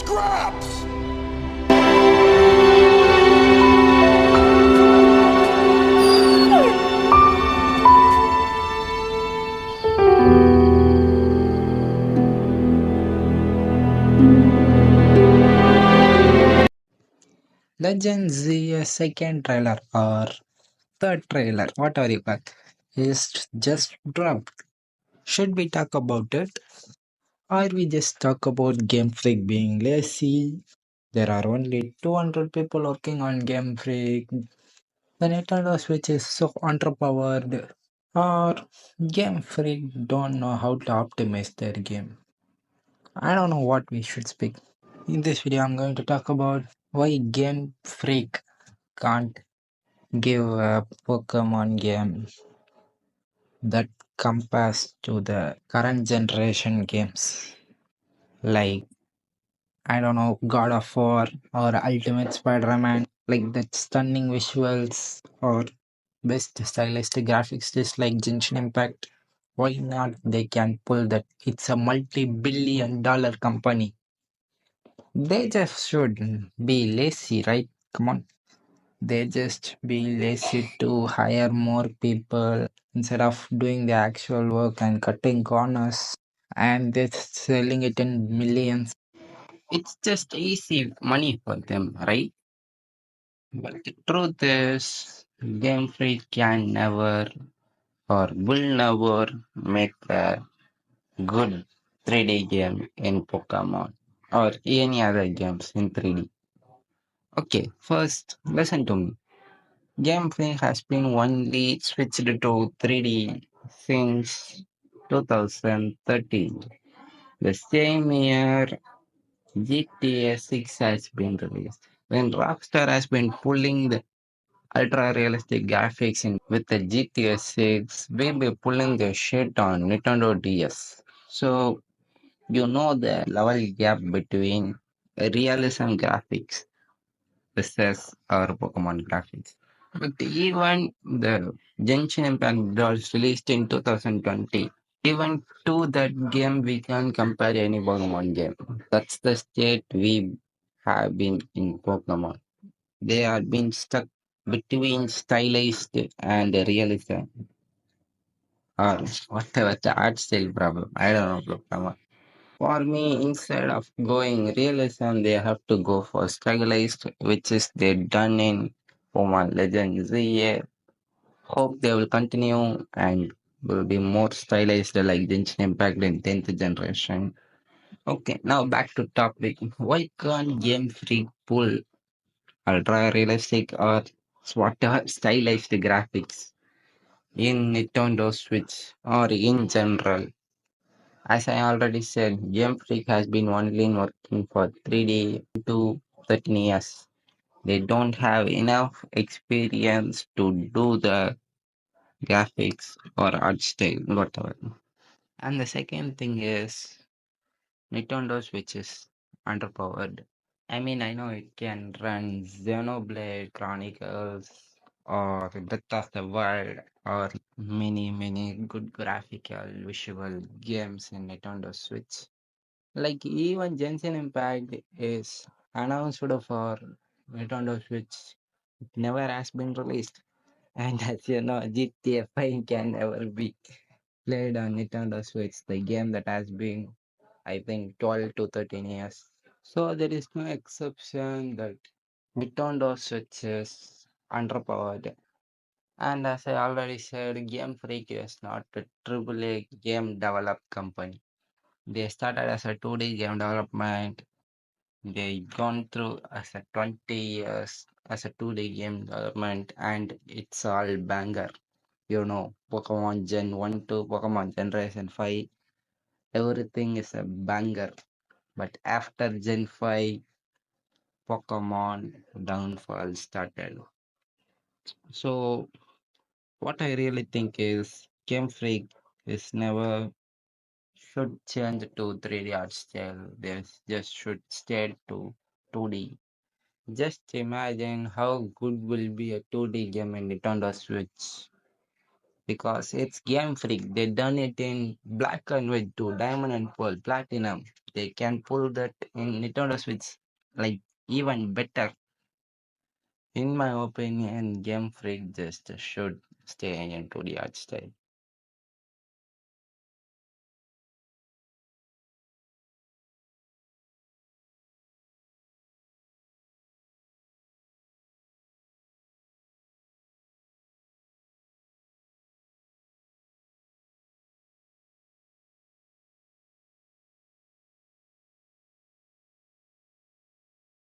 scraps! Legend Z second trailer or third trailer, whatever you call, is just dropped. Should we talk about it? Or we just talk about Game Freak being lazy? There are only 200 people working on Game Freak. The Nintendo Switch is so underpowered. Or Game Freak don't know how to optimize their game. I don't know what we should speak. In this video, I'm going to talk about why Game Freak can't give a Pokemon game that compares to the current generation games like I don't know God of War or Ultimate Spider-Man, like that stunning visuals or best stylistic graphics just like Genshin Impact. Why not they can pull that? It's a multi-billion dollar company. They just should be lazy, right? Come on. They just be lazy to hire more people instead of doing the actual work and cutting corners and just selling it in millions. It's just easy money for them, right? But the truth is, Game Freak can never or will never make a good 3D game in Pokemon or any other games in 3D. Okay, first, listen to me. Game Freak has been only switched to 3D since 2013. The same year GTA 6 has been released. When Rockstar has been pulling the ultra realistic graphics in with the GTA 6, we'll be pulling the shit on Nintendo DS. So, you know the level gap between realism graphics versus our Pokemon graphics. But even the Genshin Impact was released in 2020. Even to that game, we can't compare any Pokemon game. That's the state we have been in Pokemon. They are being stuck between stylized and realism or whatever the art style problem. I don't know, Pokemon. For me, instead of going realism, they have to go for stylized, which is they done in Pokemon Legends. Yeah, hope they will continue and will be more stylized like Genshin Impact in 10th generation. Okay, now back to topic. Why can't Game Freak pull ultra realistic or whatever stylized graphics in Nintendo Switch or in general? As I already said, Game Freak has been only working for 3D to 13 years. They don't have enough experience to do the graphics or art style, whatever. And the second thing is Nintendo Switch is underpowered. I mean, I know it can run Xenoblade Chronicles or Breath of the Wild or many good graphical visual games in Nintendo Switch. Like even Genshin Impact is announced for Nintendo Switch. It never has been released. And as you know, GTA 5 can never be played on Nintendo Switch, the game that has been, I think, 12 to 13 years. So there is no exception that Nintendo Switch is underpowered. And as I already said, Game Freak is not a AAA game developed company. They started as a 2D game development. They gone through as a 20 years as a 2D game development, and it's all banger. You know, Pokemon Gen 1 to Pokemon Generation 5, everything is a banger. But after Gen 5, Pokemon downfall started. So, what I really think is Game Freak is never should change to 3D art style. They just should stay to 2D. Just imagine how good will be a 2D game in Nintendo Switch. because it's Game Freak. They done it in black and white to diamond and pearl, platinum. They can pull that in Nintendo Switch like even better. In my opinion, Game Freak just should stay into the art style.